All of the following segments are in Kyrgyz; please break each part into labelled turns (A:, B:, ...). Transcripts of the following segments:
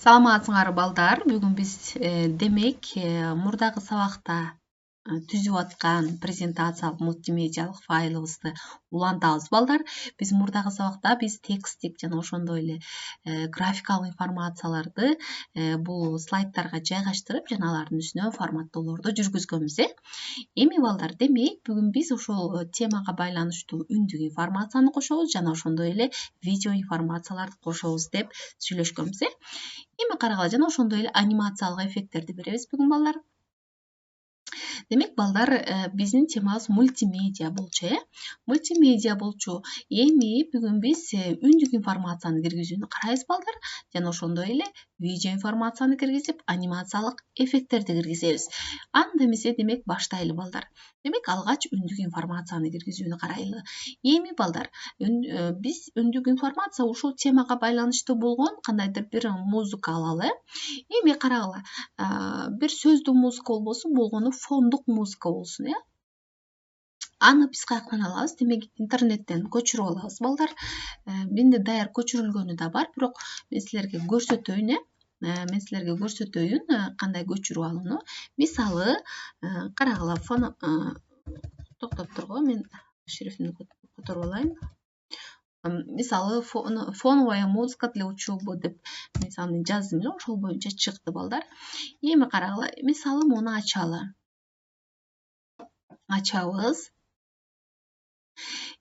A: Саламатсыңар балдар. Бүгүн биз демек мурдагы сабакта түзүп аткан презентациялык мультимедиалык файлыбызды улантабыз балдар. Биз мурдагы сабакта биз текстик жана ошондой эле графикалык информацияларды бул слайдтарга жайгаштырып жана алардын үстүнө форматтоолорду жүргүзгөнбүз. Эми балдар, демек бүгүн биз ошол темага байланыштуу үндүк информацияны кошобуз жана ошондой эле видео информацияларды кошобуз деп сүйлөшкөнбүз. Эми карагыла, жана ошондой эле анимациялык эффекттерди беребиз бүгүн балдар. Демек балдар, биздин темабыз мультимедиа болчу. Мультимедиа болчу. Эми бүгүн биз үндүк информацияны киргизүүнү карайбыз балдар, жана ошондой эле видео информацияны киргизип, анимациялык эффекттерди киргизебиз. Анда эмесе демек баштайлы балдар. Демек алгач үндүк информацияны киргизүүнү карайлы. Эми балдар, биз үндүк информация ушул темага байланыштуу болгон кандайдыр бир музыка алалы. Эми карагыла, бир сөздүү музыка болбосун, болгону фондук музыка болсун. Аны биз каяктан алабыз? Демек интернеттен көчүрүп алабыз балдар. Менде даяр көчүрүлгөнү да бар, бирок мен силерге көрсөтөйүн. Мен силерге көрсөтөйүн кандай көчүрүп алууну. Мисалы, карагыла, токтоп тургу, мен шрифтимди которуп алайын. Мисалы, фоновая музыка для учебы деп мисалы мен жаздым эле, ошол боюнча чыкты балдар. Эми карагыла, мисалы муну ачабыз.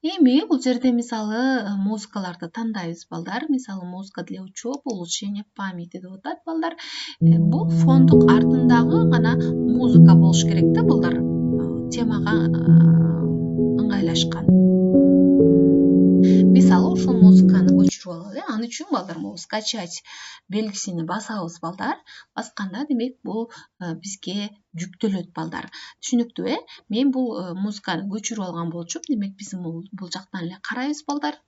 A: Эми бул жерде мисалы музыкаларды тандайбыз балдар. Мисалы музыка для учебы, улучшение памяти деп атат балдар. Бул фондук артындагы гана музыка болуш керек да балдар. Темага ыңгайлашкан. Мисалы ушул музыканы көчүрүп алалы. Аны үчүн балдар могу скачать белгисини басабыз балдар. Басканда демек бул бизге жүктөлөт балдар. Түшүнүктүү? Мен бул музыканы көчүрүп алган болчумун. Демек биз бул жактан эле карайбыз балдар.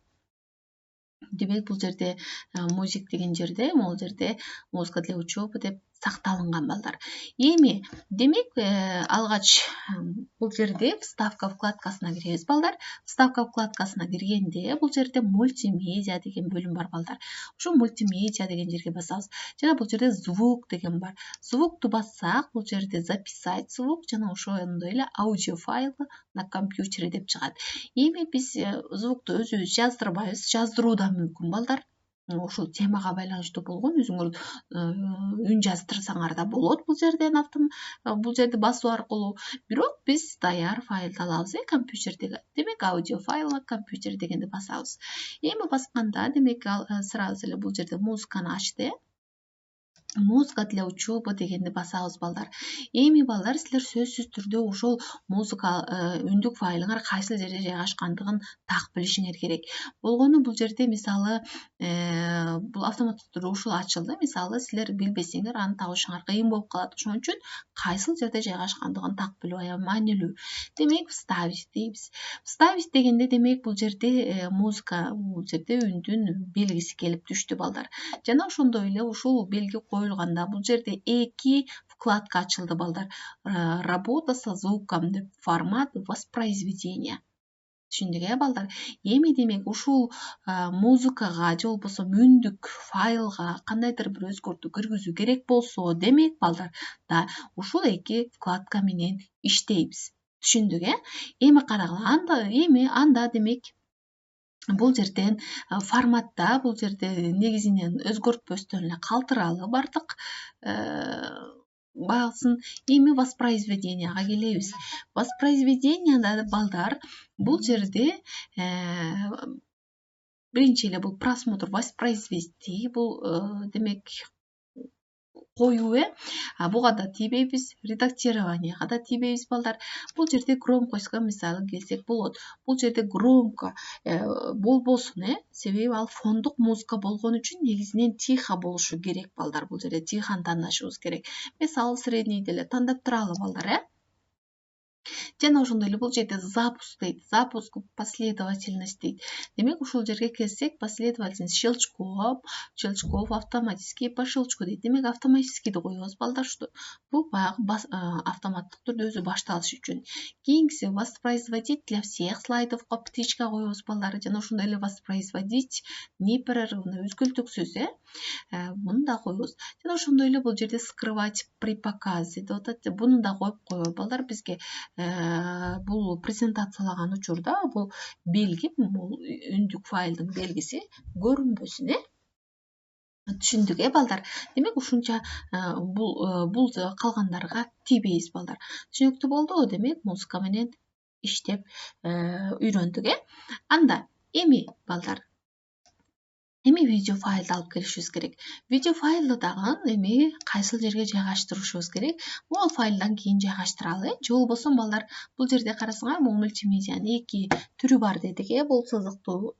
A: Демек бул жерде музык деген жерде, могул жерде музыка для учебы деп сакталынган балдар. Эми демек алгач бул жерде вставка вкладкасына киребиз балдар. Вставка вкладкасына киргенде бул жерде мультимедиа деген бөлүм бар балдар. Ушул мультимедиа деген жерге басабыз. Жана бул жерде звук деген бар. Звукту бассак, бул жерде записать звук жана ошондой эле аудио файлы на компьютере деп чыгат. Эми биз звукту өзүбүз жаздырбайбыз, жаздыруу да мүмкүн балдар. Ушул темага байланыштуу болгон өзүңөр үн жаздырсаңар да болот бул жерден бул жерди басуу аркылуу. Бирок биз даяр файлды алабыз компьютердеги. Демек аудио файлы компьютер дегенди басабыз. Эми басканда демек сразу эле бул жерде музыканы ачты. Музыка для учебы дегенди басабыз балдар. Эми балдар, силер сөзсүз түрдө ошол музыка үндүк файлыңар кайсы жерде жайгашкандыгын так билишиңер керек. Болгону бул жерде мисалы бул автоматтык түрдө ушул ачылды. Мисалы силер билбесеңер аны табышыңар кыйын болуп калат. Ошон үчүн кайсыл жерде жайгашкандыгын так билүү аябай маанилүү. Демек вставить дейбиз. Вставить дегенде демек бул жерде музыка, бул жерде үндүн белгиси келип түштү балдар. Жана ошондой эле ушул белги коюлганда бул жерде эки вкладка ачылды балдар. Работа со звуком деп формат воспроизведения. Түшүндүк балдар? Эми демек ушул музыкага же болбосо үндүк файлга кандайдыр бир өзгөртүү киргизүү керек болсо, демек балдар, да ушул эки вкладка менен иштейбиз. Түшүндүк? Эми карагыла, анда демек бул жерден форматта бул жерде негизинен өзгөртпөстөн эле калтыралы бардык багысын. Эми воспроизведенияга келебиз. Воспроизведенияда балдар бул жерде биринчи эле бул просмотр воспроизвести, бул демек коюу. Буга да тийбейбиз, редактированияга да тийбейбиз балдар. Бул жерде громкостько мисалы келсек болот. Бул жерде громко болбосун, себеби ал фондук музыка болгон үчүн негизинен тихо болушу керек балдар. Бул жерде тихону тандашыбыз керек. Мисалы средний деле тандап туралы балдар. Жана ошондой эле бул жерде запуск дейт, запуск последовательность дейт. Демек ушул жерге келсек, последовательность щелчков автоматически по щелчку дейт. Демек автоматическийди коебуз балдар, что бул баягы автоматтык түрдө өзү башталыш үчүн. Кийинкиси воспроизводить для всех слайдов птичка коебуз балдар. Жана ошондой эле воспроизводить непрерывно үзгүлтүксүз, муну да коебуз. Жана ошондой эле бул жерде скрывать при показе деп атат. Буну да коюп коелу балдар, бизге бул презентациялаган учурда бул белги, бул үндүк файлдын белгиси көрүнбөсүн, түшүндүк балдар. Демек ушунча бул калгандарга тийбейбиз балдар. Түшүнүктүү болду. Демек музыка менен иштеп үйрөндүк. Анда эми балдар, эми видео файлды алып келишибиз керек. Видео файлды дагы эми кайсыл жерге жайгаштырышыбыз керек? Бул файлдан кийин жайгаштыралы. Же болбосо балдар, бул жерде карасаңар, бул мультимедианын эки түрү бар дедик. Бул сызыктуу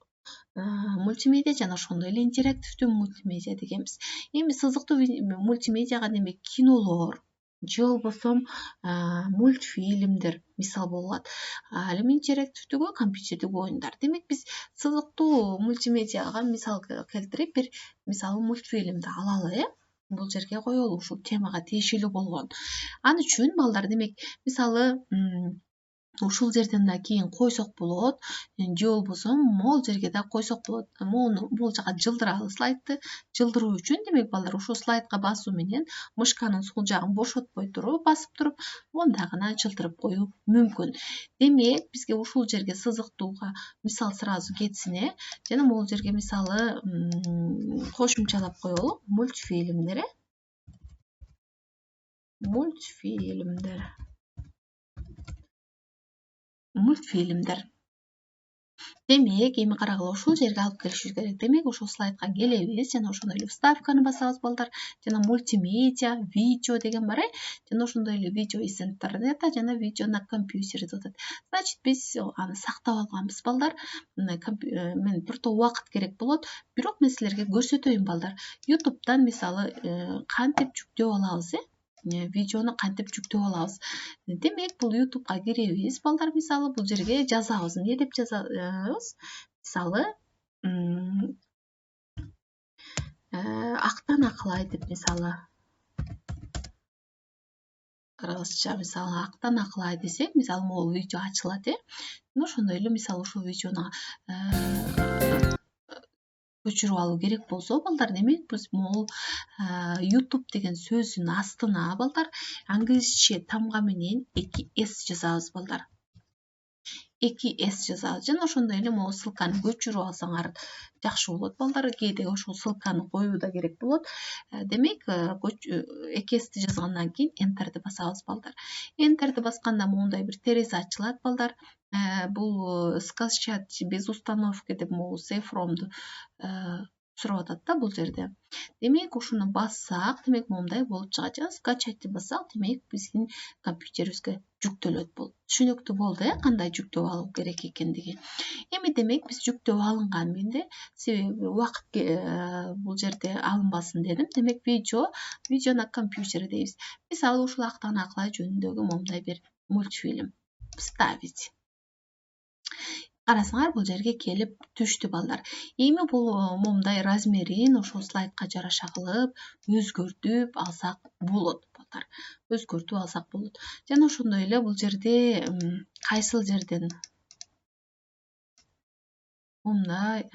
A: мультимедиа жана ошондой эле интерактивдүү мультимедиа дегенбиз. Эми сызыктуу мультимедиага демек кинолор же болбосо мультфильмдер мисал болот. Ал эми интерактивдүүгө компьютердик оюндар. Демек биз сызыктуу мультимедиага мисал келтирип, бир мисалы мультфильмди алалы, бул жерге коелу, ушул темага тиешелүү болгон. Ал үчүн балдар, демек мисалы ушул жерден да кийин койсок болот, же болбосо могул жерге да койсок болот. Могул жака жылдыралы слайдты. Жылдыруу үчүн демек балдар, ушул слайдка басуу менен мышканын сол жагын бошотпой туруп, басып туруп, монда гана жылдырып коюу мүмкүн. Демек бизге ушул жерге сызыктууга мисал сразу кетсин, жана могул жерге мисалы кошумчалап коелу. Мультфильмдер. Демек эми карагыла, ушул жерге алып келишибиз керек. Демек ошол слайдка келебиз, жана ошондой эле вставканы басабыз балдар. Жана мультимедиа, видео деген бар, жана ошондой эле видео из интернета, жана видео на компьютере деп атат. Значит, биз аны сактап алганбыз балдар. Мен бир топ убакыт керек болот. Бирок мен силерге көрсөтөйүн балдар. YouTube'дан мисалы кантип жүктөп алабыз, видеону кантип жүктөп алабыз. Демек бул YouTube'га киребиз балдар, мисалы бул жерге жазабыз. Эмне деп жазабыз? Мисалы актан акылай деп, мисалы кыргызча, мисалы актан акылай десек, мисалы могул видео ачылат, ошондой эле мисалы ушул видеону көчүрүп алуу керек болсо балдар, демек биз могул YouTube деген сөздүн астына балдар англисче тамга менен 2S жазабыз балдар. 2S жазабыз. Жана ошондой эле могул ссылканы көчүрүп алсаңар жакшы болот балдар. Кээде ошол ссылканы коюу да керек болот. Демек 2S'ти жазгандан кийин Enter'ди басабыз балдар. Enter'ди басканда моундай бир терезе ачылат балдар. Бул скачать без установки деп могул save from сурап атат да бул жерде. Демек ушуну бассак, демек моундай болуп чыгат. Скачать бассак, демек биздин компьютерибизге жүктөлөт бул. Түшүнүктүү болду, кандай жүктөп алуу керек экендиги. Эми демек биз жүктөп алынган менде, себеби убакыт бул жерде алынбасын дедим. Демек видео на компьютере дейбиз. Мисалы ушул актан акылай жөнүндөгү моундай бир мультфильм вставить. Карасаңар, бул жерге келип түштү балдар. Эми бул моундай размерин ошол слайдка жараша кылып өзгөртүп алсак болот балдар. Өзгөртүп алсак болот. Жана ошондой эле бул жерде кайсыл жерден моундай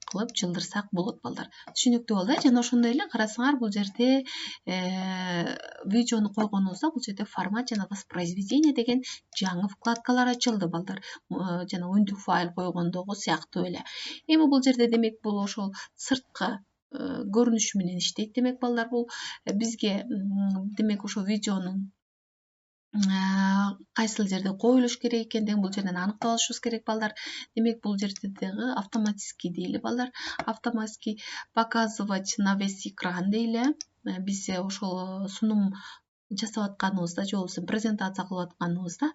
A: кылып жылдырсак болот балдар. Түшүнүктүү болду. Жана ошондой эле карасаңар, бул жерде видеону койгонубузда бул жерде формат жана воспроизведение деген жаңы вкладкалар ачылды балдар. Жана үндүк файл койгондогу сыяктуу эле. Эми бул жерде демек бул ошол сырткы көрүнүшү менен иштейт демек балдар. Бул бизге демек ошол видеонун кайсыл жерде коюлуш керек экендигин бул жерден аныктап алышыбыз керек балдар. Демек бул жерде дагы автоматический дейли балдар. Автоматический показывать на весь экран дейли. Биз ошол сунум жасап атканыбызда же болбосо презентация кылып атканыбызда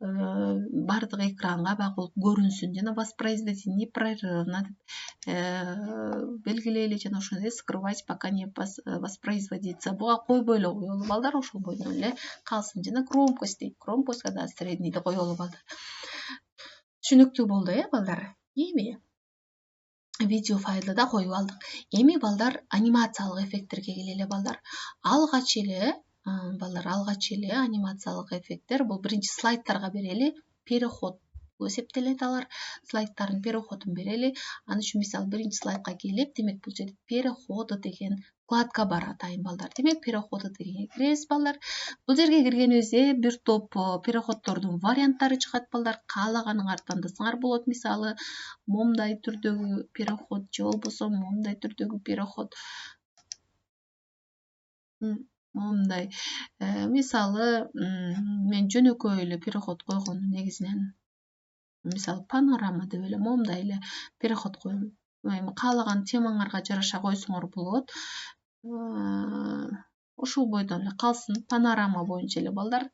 A: бардык экранга багып көрүнсүн жана воспроизводить непрерывно деп белгилейли жана ошондой скрывать пока не воспроизводится буга койбой эле коелу балдар, ошол бойдон эле калсын. Жана громкость дейт, громкостька да среднийди коелу балдар. Түшүнүктүү болду балдар. Эми видео файлды да коюп алдык. Эми балдар анимациялык эффекттерге келели балдар. Алгач эле анимациялык эффекттер бул биринчи слайдтарга берели, переход болуп эсептелет алар. Слайдтардын переходун берели. Аны үчүн мисалы биринчи слайдка келип, демек бул жерде переходы деген вкладка бар атайын балдар. Демек переходы дегенге киребиз балдар. Бул жерге киргенибизде бир топ переходдордун варианттары чыгат балдар. Каалаганыңарды тандасаңар болот. Мисалы момундай түрдөгү переход же болбосо момундай түрдөгү переход. Момундай мисалы мен жөнөкөй эле переход койгону негизинен мисалы панорама деп эле момундай эле переход коем. Эми каалаган темаңарга жараша койсоңор болот. Ушул бойдон эле калсын, панорама боюнча эле балдар.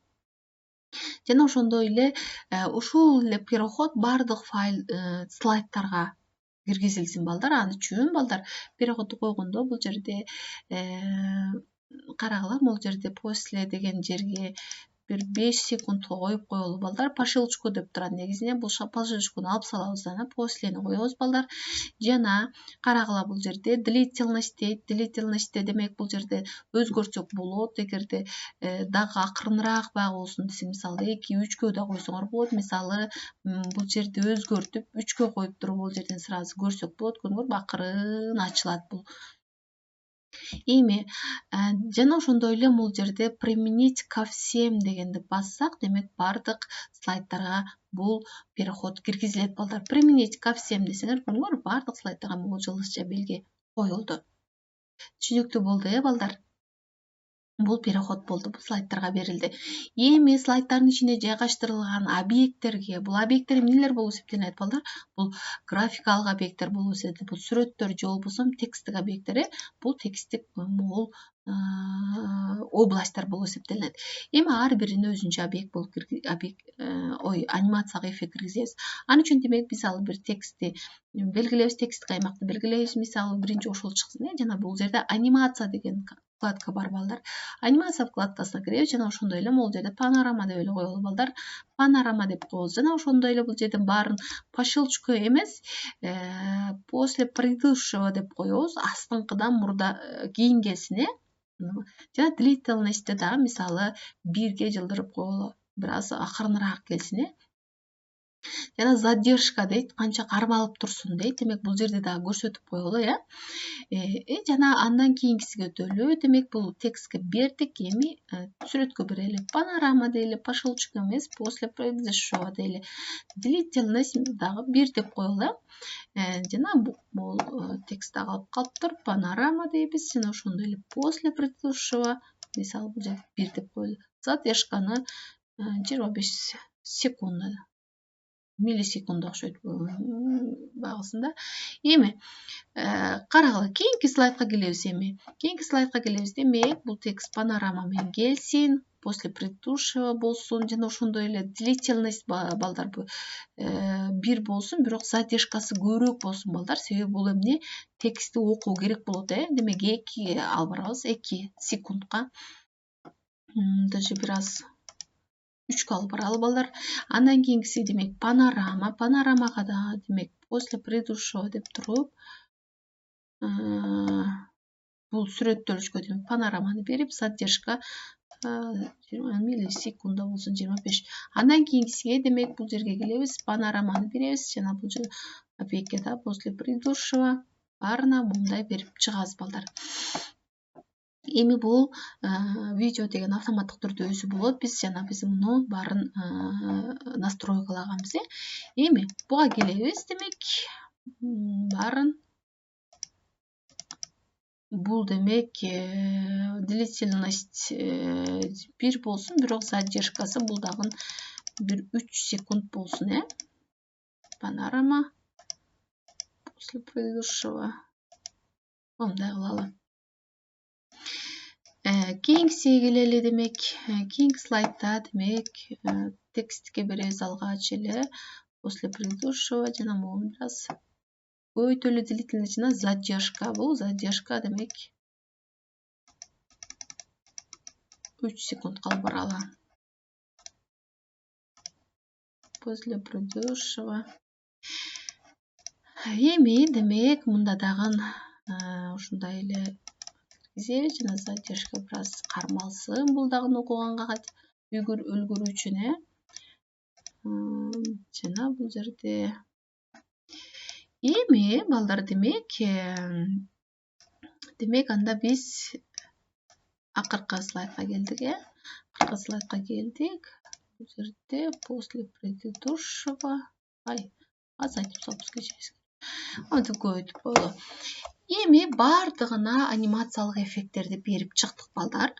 A: Жана ошондой эле ушул эле переход бардык файл слайдтарга киргизилсин балдар. Ал үчүн балдар переходду койгондо бул жерде карагыла, бул жерде после деген жерге бир 5 секундка коюп коелу балдар. По щелчку деп турат негизинен. Бул по щелчкуну алып салабыз жана послени коебуз балдар. Жана карагыла, бул жерде длительность дейт. Длительностьте демек бул жерде өзгөртсөк болот. Эгерде дагы акырыныраак болсун десең, мисалы 2-3кө да койсоңор болот. Мисалы бул жерде өзгөртүп 3кө коюп туруп бул жерден сразу көрсөк болот. Көрдүңөрбү, акырын ачылат бул. Эми жана ошондой эле бул жерде применить ко всем дегенди бассак, демек бардык слайдтарга бул переход киргизилет балдар. Применить ко всем десеңер, көрдүңөрбү, бардык слайдтарга бул жылысча белги коюлду. Түшүнүктүү болду балдар. Бул переход болду, бул слайдтарга берилди. Эми слайдтардын ичине жайгаштырылган объекттерге, бул объекттер эмнелер болуп эсептелет балдар? Бул графикалык объекттер болуп эсептелет, бул сүрөттөр же болбосо тексттик объекттер, бул тексттик бул областтар болуп эсептелет. Эми ар бирине өзүнчө объект болуп анимациялык эффект киргизебиз. Ал үчүн демек биз ал бир текстти белгилейбиз, тексттик аймакты белгилейбиз. Мисалы биринчи ошол чыксын, жана бул жерде анимация деген вкладка бар балдар. Анимация вкладкасына киребиз жана ошондой эле бул жерде панорама деп эле коелу балдар. Панорама деп коебуз. Жана ошондой эле бул жерден баарын по щелчку эмес, после предыдущего деп коебуз. Астыңкыдан мурда кийинкесине. Жана длительностьте да мисалы 1ге жылдырып коелу. Бир аз акырыныраак келсин, Жана задержка дейт, канча кармалып турсун дейт. Демек бул жерде дагы көрсөтүп коелу, жана андан кийинкисиге өтөлү. Демек бул текстке бердик. Эми сүрөткө берели. Панорама дейли, по щелчку эмес, после предыдущего дейли. Длительность дагы 1 деп коелу. Жана бул текст дагы алып калыптыр. Панорама дейбиз. Жана ошондой эле после предыдущего, мисалы бул жерде 1 деп коелу. Задержканы 25 секунда. Миллисекунд окшойт багысында. Эми карагыла, кийинки слайдка келебиз. Кийинки слайдка келебиз. Демек бул текст панорама менен келсин, после предыдущего болсун, жана ошондой эле длительность балдар 1 болсун, бирок задержкасы көбүрөөк болсун балдар. Себеби бул эмне? Текстти окуу керек болот, Демек 2 алып барабыз, 2 секундка. Даже бир аз 3кө алып баралы балдар. Андан кийинкиси демек панорама. Панорамага да демек после предыдущего деп туруп, бул сүрөттөлүшкө демек панораманы берип, задержка 20 миллисекунда болсун, 25. Андан кийинкисиге демек бул жерге келебиз, панораманы беребиз жана бул жер объектке да после предыдущего баарына мындай берип чыгабыз балдар. Эми бул видео деген автоматтык түрдө өзү болот. Биз муну баарын настройкалаганбыз. Эми буга келебиз. Демек баарын бул демек длительность 1 болсун, бирок задержкасы бул дагы бир 3 секунд болсун, Панорама после предыдущего. Мындай кылалы. кийинкиси келели демек кийинки слайдда демек текстке беребиз алгач эле после предыдущего жана могу бираз көбөйтөлүү длительность жана задержка. Бул задержка демек 3 секунд калып баралы. После предыдущего. Эми демек мында дагы ушундай эле киргизебиз жана задержка бираз кармалсын бул дагы окуганга үлгүрүү үчүн жана бул жерде эми балдар демек анда биз акыркы слайдка келдик. Акыркы слайдка келдик. Бул жерде после предыдущего азайтып салабыз кечиресиз. Антип көбөйтүп болду. Эми бардыгына анимациялык эффекттерди берип чыктык балдар.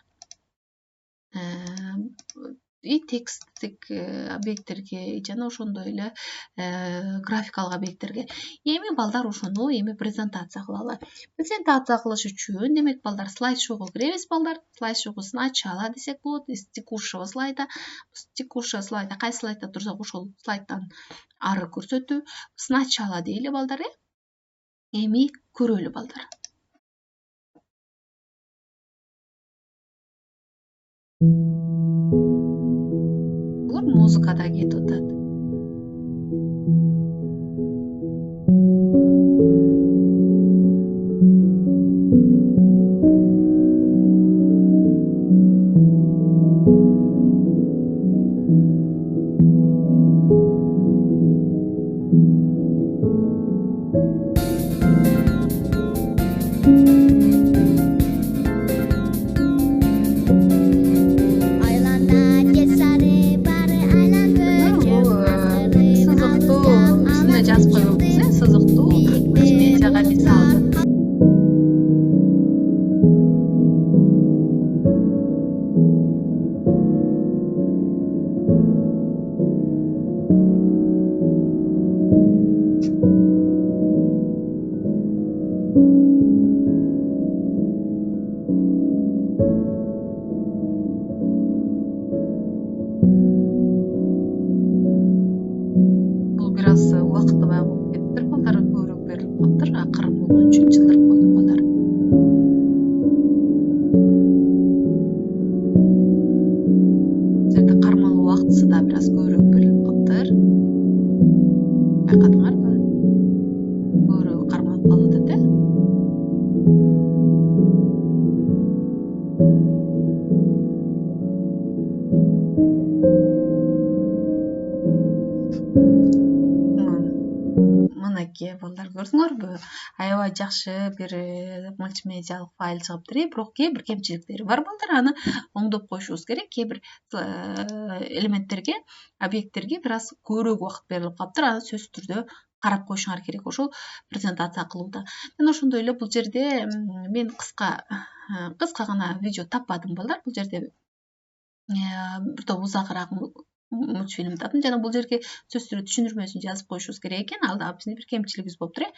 A: И тексттик объекттерге жана ошондой эле графикалык объекттерге. Эми балдар ошону презентация кылалы. Презентация кылыш үчүн демек балдар слайд-шоуга киребиз балдар. Слайд-шоугу сначала десек болот. Из текущего слайда. Текущего слайда кайсы слайдда турсак ошол слайдтан ары көрсөтүү. Сначала дейли балдар. Эми көрөлү балдар. Музыкада кетип атат. Жазып коебуз, сызыктуу мультимедиага мисал. Бул бираз убакытты бай болуп кетиптир балдар, көбүрөөк берилип калыптыр. Акырын болгон үчүн жылдырып койдум балдар. Жерде кармалуу убактысы да бираз көбүрөөк берилип калыптыр. Байкадыңарбы? Көбүрөөк кармалып калып атат. Мынакей балдар, көрдүңөрбү? Аябай жакшы бир мультимедиалык файл чыгыптыр. Бирок кээ бир кемчиликтери бар балдар. Аны оңдоп коюшубуз керек. Кээ бир элементтерге, объекттерге бираз көбүрөөк убакыт берилип калыптыр. Аны сөзсүз түрдө карап коюшуңар керек ошол презентация кылууда. Жана ошондой эле бул жерде мен кыска гана видео таппадым балдар. Бул жерде бир топ узагыраак мультфильм таптым жана бул жерге сөзсүз түрдө түшүндүрмөсүн жазып коюшубуз керек экен. Ал дагы биздин бир кемчилигибиз болуптур.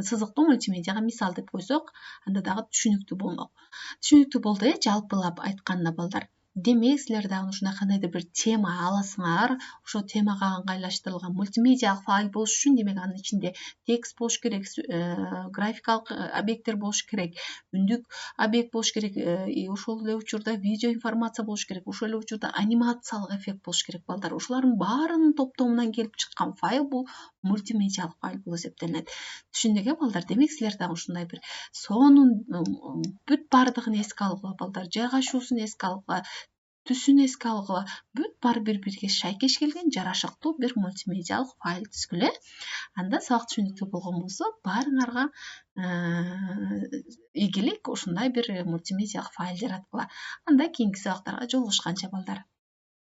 A: Сызыктуу мультимедиага мисал деп койсок, анда дагы түшүнүктүү болмок. Түшүнүктүү болду, жалпылап айтканда балдар. Демек, силер дагы ушундай кандайдыр бир тема аласыңар, ошол темага ыңгайлаштырылган мультимедиалык файл болуш үчүн, демек анын ичинде текст болуш керек, графикалык объекттер болуш керек, үндүк объект болуш керек, ошол эле учурда видео информация болуш керек, ошол эле учурда анимациялык эффект болуш керек балдар. Ошолордун баарынын топтомунан келип чыккан файл бул мультимедиалык файл болуп эсептелинет. Түшүндүк балдар? Демек, силер дагы ушундай бир сонун бүт бардыгын эске алгыла балдар, жайгашуусун эске алгыла, түсүн эске алгыла, бүт баары бири-бириге шайкеш келген жарашыктуу бир мультимедиалык файл түзгүлө. Анда сабак түшүнүктүү болгон болсо, баарыңарга ийгилик ушундай бир мультимедиалык файл жараткыла. Анда кийинки сабактарга жолугушканча балдар.